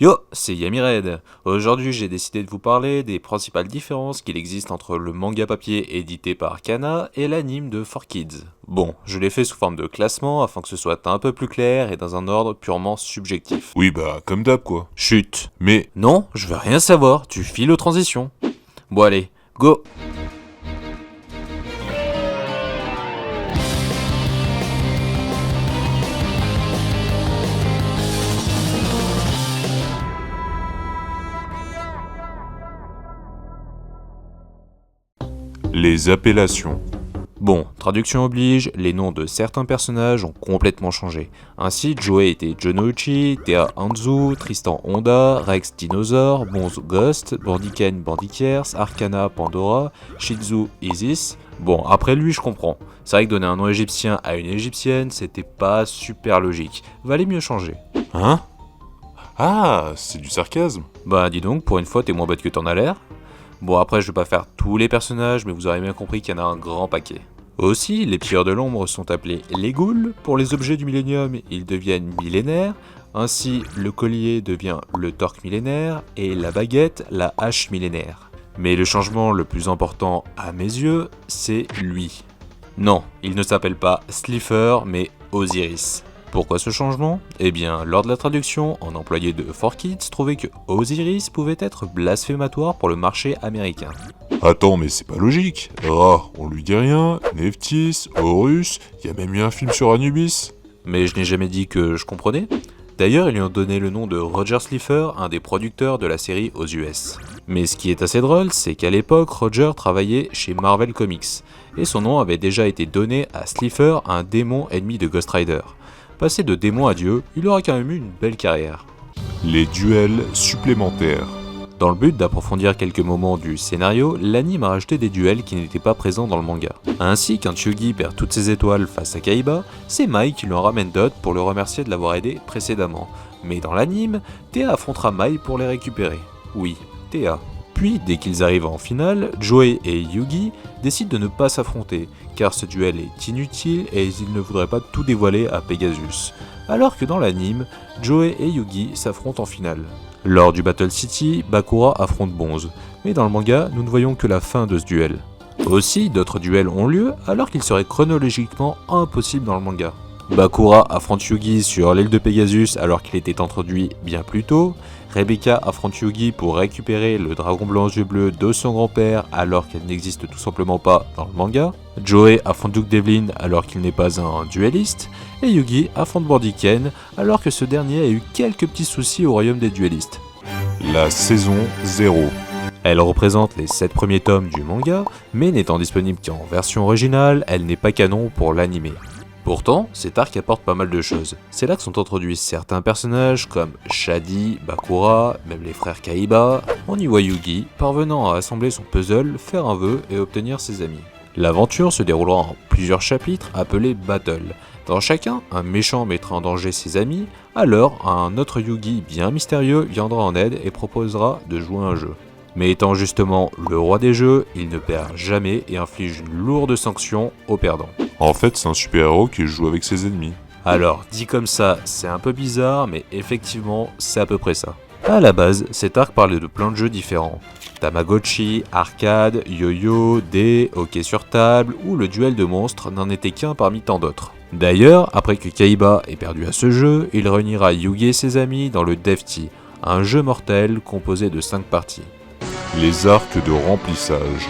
Yo, c'est Yamired. Aujourd'hui, j'ai décidé de vous parler des principales différences qu'il existe entre le manga papier édité par Kana et l'anime de 4Kids. Bon, je l'ai fait sous forme de classement afin que ce soit un peu plus clair et dans un ordre purement subjectif. Oui, bah, comme d'hab, quoi. Chut. Mais, Non, je veux rien savoir, tu files aux transitions. Bon allez, go. les appellations. Bon, traduction oblige, les noms de certains personnages ont complètement changé. Ainsi, Joey était Jonouchi, Thea Hanzu, Tristan Honda, Rex Dinosaur, Bonzo Ghost, Bandiken Bandikiers, Arcana Pandora, Shizu Isis. Bon, après lui, je comprends. C'est vrai que donner un nom égyptien à une égyptienne, c'était pas super logique. Valait mieux changer. Hein? Ah, c'est du sarcasme. Bah dis donc, pour une fois, t'es moins bête que t'en as l'air. Bon, après, je vais pas faire tous les personnages, mais vous aurez bien compris qu'il y en a un grand paquet. Aussi, les pilleurs de l'ombre sont appelés les ghouls. Pour les objets du millénium, ils deviennent millénaires. Ainsi, le collier devient le torque millénaire et la baguette, la hache millénaire. Mais le changement le plus important à mes yeux, c'est lui. Non, il ne s'appelle pas Slifer, mais Osiris. Pourquoi ce changement? Eh bien, lors de la traduction, un employé de 4Kids trouvait que Osiris pouvait être blasphématoire pour le marché américain. Attends, mais c'est pas logique. Ra, on lui dit rien. Nephthys, Horus, y a même eu un film sur Anubis. Mais je n'ai jamais dit que je comprenais. D'ailleurs, ils lui ont donné le nom de Roger Slifer, un des producteurs de la série aux US. Mais ce qui est assez drôle, c'est qu'à l'époque, Roger travaillait chez Marvel Comics, et son nom avait déjà été donné à Slifer, un démon ennemi de Ghost Rider. Passé de démon à dieu, il aura quand même eu une belle carrière. Les duels supplémentaires. Dans le but d'approfondir quelques moments du scénario, l'anime a rajouté des duels qui n'étaient pas présents dans le manga. Ainsi qu'un Tsugi perd toutes ses étoiles face à Kaiba, c'est Mai qui lui en ramène d'autres pour le remercier de l'avoir aidé précédemment. Mais dans l'anime, Thea affrontera Mai pour les récupérer. Oui, Thea. Puis, dès qu'ils arrivent en finale, Joey et Yugi décident de ne pas s'affronter, car ce duel est inutile et ils ne voudraient pas tout dévoiler à Pegasus. Alors que dans l'anime, Joey et Yugi s'affrontent en finale. Lors du Battle City, Bakura affronte Bonze, mais dans le manga, nous ne voyons que la fin de ce duel. Aussi, d'autres duels ont lieu, alors qu'ils seraient chronologiquement impossibles dans le manga. Bakura affronte Yugi sur l'île de Pegasus alors qu'il était introduit bien plus tôt. Rebecca affronte Yugi pour récupérer le dragon blanc aux yeux bleus de son grand-père alors qu'elle n'existe tout simplement pas dans le manga. Joey affronte Duke Devlin alors qu'il n'est pas un duelliste. Et Yugi affronte Bandiken alors que ce dernier a eu quelques petits soucis au royaume des duellistes. La saison 0. Elle représente les 7 premiers tomes du manga, mais n'étant disponible qu'en version originale, elle n'est pas canon pour l'anime. Pourtant, cet arc apporte pas mal de choses. C'est là que sont introduits certains personnages comme Shadi, Bakura, même les frères Kaiba. On y voit Yugi parvenant à assembler son puzzle, faire un vœu et obtenir ses amis. L'aventure se déroulera en plusieurs chapitres appelés Battle. Dans chacun, un méchant mettra en danger ses amis, alors un autre Yugi bien mystérieux viendra en aide et proposera de jouer un jeu. Mais étant justement le roi des jeux, il ne perd jamais et inflige une lourde sanction aux perdants. En fait, c'est un super-héros qui joue avec ses ennemis. Alors, dit comme ça, c'est un peu bizarre, mais effectivement, c'est à peu près ça. À la base, cet arc parlait de plein de jeux différents. Tamagotchi, arcade, yo-yo, dés, hockey sur table, ou le duel de monstres n'en était qu'un parmi tant d'autres. D'ailleurs, après que Kaiba ait perdu à ce jeu, il réunira Yugi et ses amis dans le Defty, un jeu mortel composé de 5 parties. Les arcs de remplissage.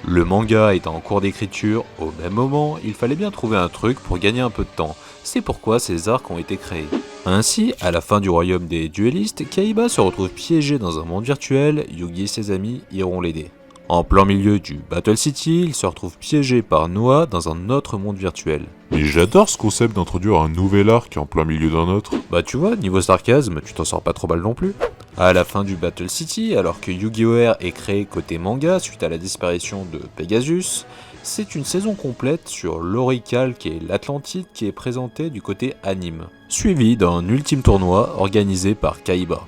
Le manga étant en cours d'écriture, au même moment, il fallait bien trouver un truc pour gagner un peu de temps. C'est pourquoi ces arcs ont été créés. Ainsi, à la fin du royaume des duellistes, Kaiba se retrouve piégé dans un monde virtuel, Yugi et ses amis iront l'aider. En plein milieu du Battle City, il se retrouve piégé par Noah dans un autre monde virtuel. Mais j'adore ce concept d'introduire un nouvel arc en plein milieu d'un autre. Bah tu vois, niveau sarcasme, tu t'en sors pas trop mal non plus. À la fin du Battle City, alors que Yu-Gi-Oh! Est créé côté manga suite à la disparition de Pegasus, c'est une saison complète sur l'Orical qui est l'Atlantide qui est présentée du côté anime, suivi d'un ultime tournoi organisé par Kaiba.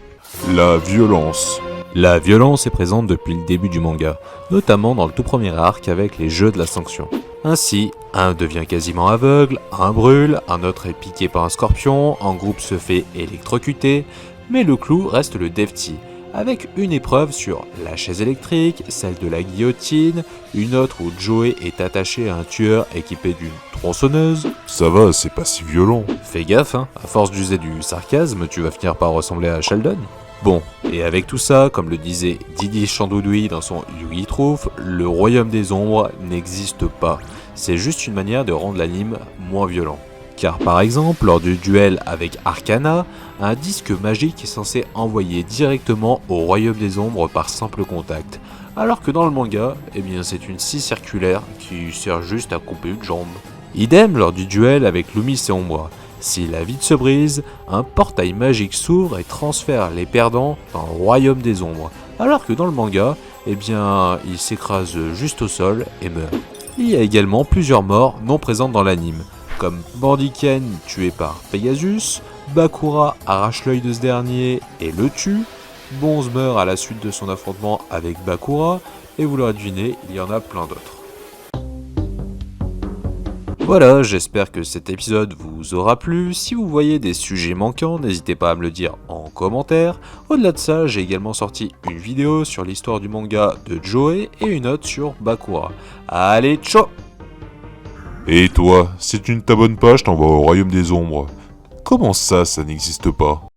La violence. La violence est présente depuis le début du manga, notamment dans le tout premier arc avec les jeux de la sanction. Ainsi, un devient quasiment aveugle, un brûle, un autre est piqué par un scorpion, un groupe se fait électrocuter. Mais le clou reste le Defty, avec une épreuve sur la chaise électrique, celle de la guillotine, une autre où Joey est attaché à un tueur équipé d'une tronçonneuse. Ça va, c'est pas si violent. Fais gaffe, hein, à force d'user du sarcasme, tu vas finir par ressembler à Sheldon. Bon, et avec tout ça, comme le disait Didier Chandoudoui dans son Yugi Trouf, le royaume des ombres n'existe pas. C'est juste une manière de rendre l'anime moins violent. Car par exemple, lors du duel avec Arcana, un disque magique est censé envoyer directement au royaume des ombres par simple contact. Alors que dans le manga, eh bien c'est une scie circulaire qui sert juste à couper une jambe. Idem lors du duel avec Loomis et Umbra. Si la vide se brise, un portail magique s'ouvre et transfère les perdants dans le royaume des ombres. Alors que dans le manga, eh bien, il s'écrase juste au sol et meurt. Il y a également plusieurs morts non présentes dans l'anime, comme Mordiken tué par Pegasus, Bakura arrache l'œil de ce dernier et le tue, Bonze meurt à la suite de son affrontement avec Bakura, et vous l'aurez deviné, il y en a plein d'autres. Voilà, j'espère que cet épisode vous aura plu. Si vous voyez des sujets manquants, n'hésitez pas à me le dire en commentaire. Au-delà de ça, j'ai également sorti une vidéo sur l'histoire du manga de Joey et une autre sur Bakura. Allez, ciao! Et toi, si tu ne t'abonnes pas, je t'envoie au royaume des ombres. Comment ça n'existe pas?